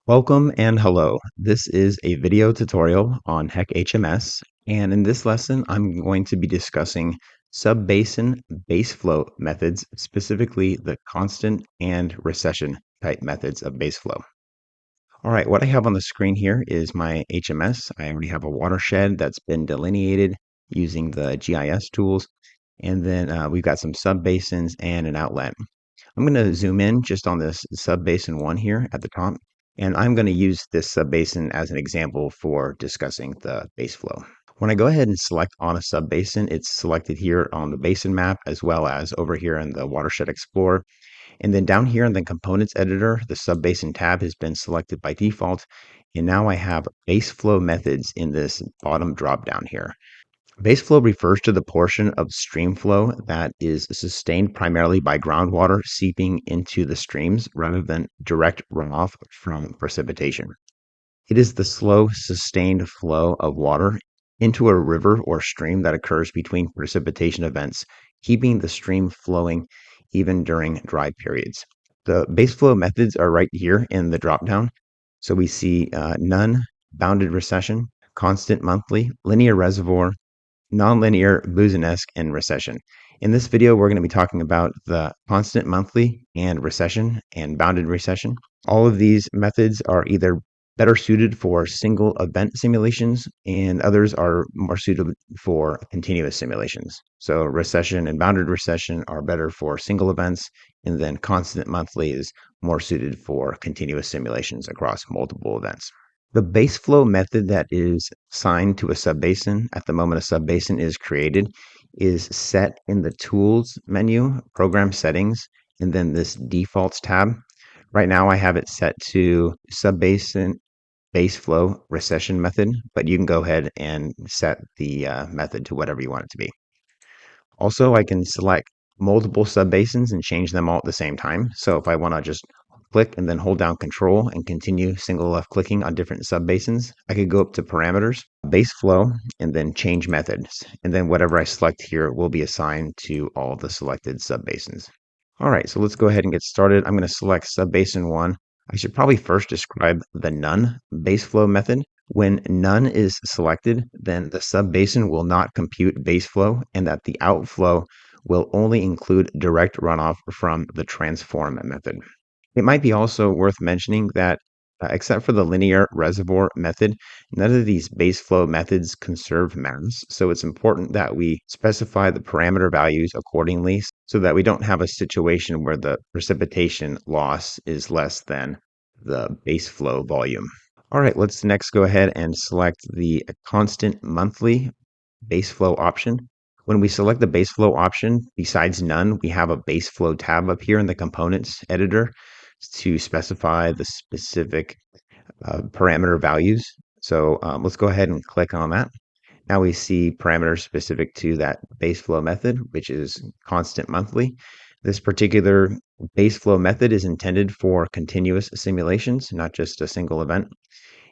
Welcome and hello. This is a video tutorial on HEC HMS, and in this lesson, I'm going to be discussing subbasin baseflow methods, specifically the constant and recession type methods of baseflow. All right, what I have on the screen here is my HMS. I already have a watershed that's been delineated using the GIS tools, and then we've got some subbasins and an outlet. I'm going to zoom in just on this subbasin 1 here at the top, and I'm going to use this subbasin as an example for discussing the base flow. When I go ahead and select on a subbasin, it's selected here on the basin map as well as over here in the Watershed Explorer. And then down here in the Components Editor, the Subbasin tab has been selected by default. And now I have base flow methods in this bottom drop down here. Base flow refers to the portion of stream flow that is sustained primarily by groundwater seeping into the streams rather than direct runoff from precipitation. It is the slow, sustained flow of water into a river or stream that occurs between precipitation events, keeping the stream flowing even during dry periods. The base flow methods are right here in the dropdown. So we see none, bounded recession, constant monthly, linear reservoir, nonlinear, Boussinesque, and recession. In this video, we're going to be talking about the constant monthly and recession and bounded recession. All of these methods are either better suited for single event simulations and others are more suited for continuous simulations. So recession and bounded recession are better for single events, and then constant monthly is more suited for continuous simulations across multiple events. The base flow method that is assigned to a subbasin at the moment a subbasin is created is set in the Tools menu, Program Settings, and then this Defaults tab. Right now I have it set to Subbasin Base Flow Recession method, but you can go ahead and set the method to whatever you want it to be. Also, I can select multiple subbasins and change them all at the same time. So if I want to just click and then hold down Control and continue single left clicking on different subbasins, I could go up to Parameters, Base Flow, and then Change Methods. And then whatever I select here will be assigned to all the selected subbasins. All right, so let's go ahead and get started. I'm going to select Subbasin 1. I should probably first describe the none base flow method. When none is selected, then the subbasin will not compute base flow and that the outflow will only include direct runoff from the transform method. It might be also worth mentioning that except for the linear reservoir method, none of these base flow methods conserve mass. So it's important that we specify the parameter values accordingly so that we don't have a situation where the precipitation loss is less than the base flow volume. All right, let's next go ahead and select the constant monthly base flow option. When we select the base flow option, besides none, we have a base flow tab up here in the components editor to specify the specific parameter values. So let's go ahead and click on that. Now we see parameters specific to that base flow method, which is constant monthly. This particular base flow method is intended for continuous simulations, not just a single event.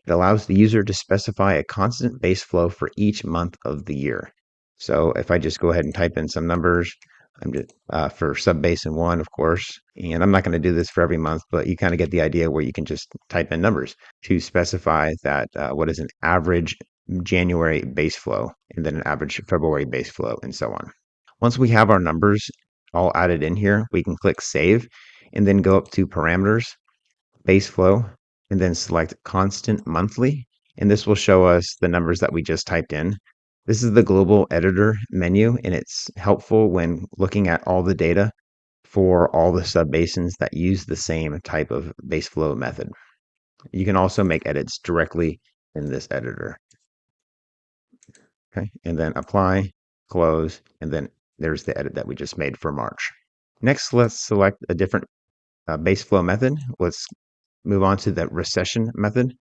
It allows the user to specify a constant base flow for each month of the year. So if I just go ahead and type in some numbers, I'm just for subbasin 1, of course, and I'm not going to do this for every month, but you kind of get the idea where you can just type in numbers to specify that what is an average January base flow, and then an average February base flow, and so on. Once we have our numbers all added in here, we can click Save, and then go up to Parameters, Base Flow, and then select Constant Monthly, and this will show us the numbers that we just typed in. This is the Global Editor menu, and it's helpful when looking at all the data for all the subbasins that use the same type of base flow method. You can also make edits directly in this editor. Okay, and then apply, close, and then there's the edit that we just made for March. Next, let's select a different base flow method. Let's move on to the recession method,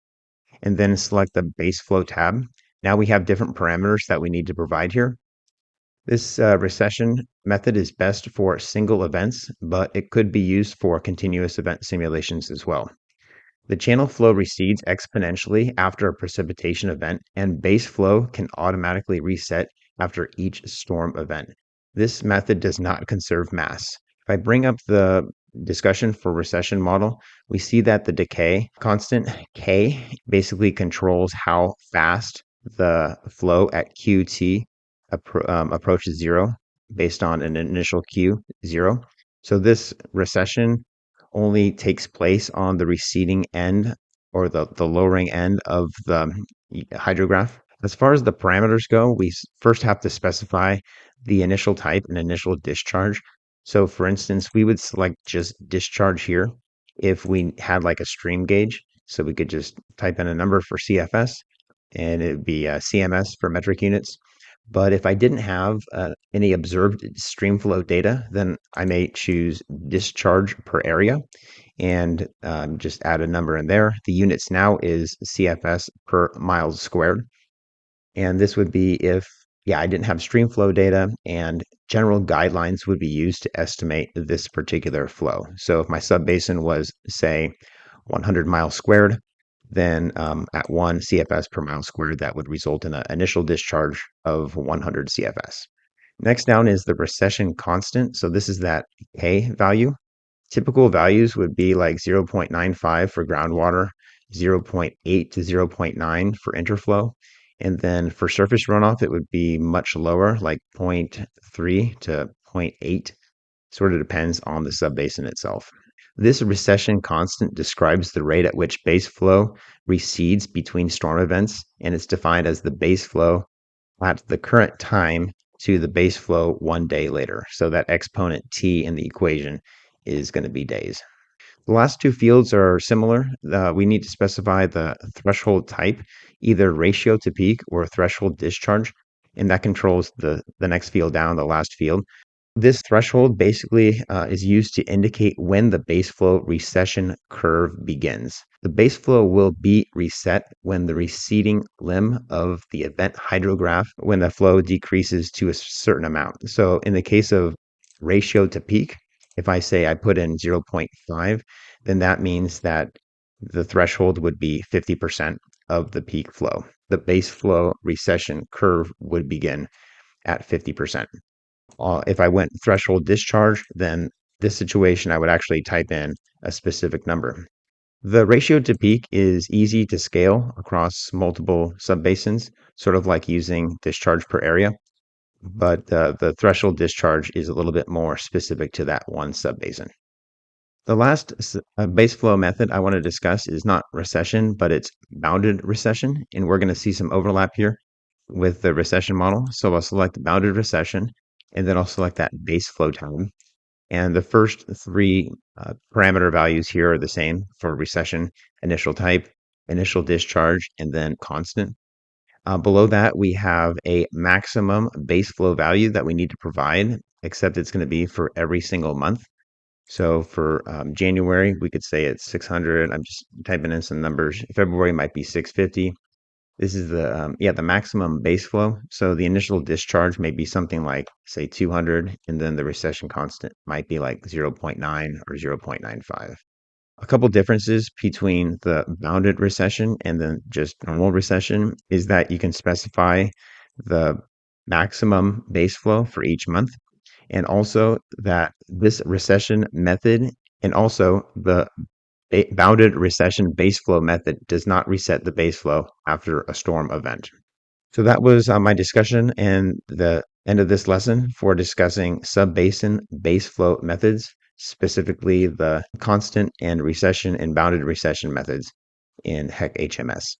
and then select the base flow tab. Now we have different parameters that we need to provide here. This recession method is best for single events, but it could be used for continuous event simulations as well. The channel flow recedes exponentially after a precipitation event, and base flow can automatically reset after each storm event. This method does not conserve mass. If I bring up the discussion for recession model, we see that the decay constant K basically controls how fast the flow at QT approaches zero based on an initial Q zero. So this recession only takes place on the receding end or the lowering end of the hydrograph. As far as the parameters go, we first have to specify the initial type and initial discharge. So for instance, we would select just discharge here if we had like a stream gauge. So we could just type in a number for CFS and it would be CMS for metric units. But if I didn't have any observed stream flow data, then I may choose discharge per area and just add a number in there. The units now is CFS per miles squared. And this would be if, yeah, I didn't have stream flow data and general guidelines would be used to estimate this particular flow. So if my subbasin was, say, 100 miles squared, then at 1 CFS per mile squared, that would result in an initial discharge of 100 CFS. Next down is the recession constant. So this is that K value. Typical values would be like 0.95 for groundwater, zero point 0.8 to zero point 0.9 for interflow. And then for surface runoff, it would be much lower, like 0.3 to zero point 0.8. Sort of depends on the subbasin itself. This recession constant describes the rate at which base flow recedes between storm events, and it's defined as the base flow at the current time to the base flow 1 day later. So that exponent t in the equation is going to be days. The last two fields are similar. We need to specify the threshold type, either ratio to peak or threshold discharge, and that controls the next field down, the last field. This threshold basically is used to indicate when the baseflow recession curve begins. The baseflow will be reset when the receding limb of the event hydrograph, when the flow decreases to a certain amount. So in the case of ratio to peak, if I say I put in 0.5, then that means that the threshold would be 50% of the peak flow. The baseflow recession curve would begin at 50%. If I went threshold discharge, then this situation, I would actually type in a specific number. The ratio to peak is easy to scale across multiple subbasins, sort of like using discharge per area. But the threshold discharge is a little bit more specific to that one subbasin. The last base flow method I want to discuss is not recession, but it's bounded recession. And we're going to see some overlap here with the recession model. So I'll select bounded recession, and then I'll select that base flow time. And the first three parameter values here are the same for recession: initial type, initial discharge, and then constant. Below that, we have a maximum base flow value that we need to provide, except it's going to be for every single month. So for January, we could say it's 600. I'm just typing in some numbers. February might be 650. This is the maximum base flow. So the initial discharge may be something like, say, 200, and then the recession constant might be like 0.9 or 0.95. A couple differences between the bounded recession and then just normal recession is that you can specify the maximum base flow for each month, and also that this recession method and also the bounded recession base flow method does not reset the base flow after a storm event. So that was my discussion and the end of this lesson for discussing subbasin base flow methods, specifically the constant and recession and bounded recession methods in HEC HMS.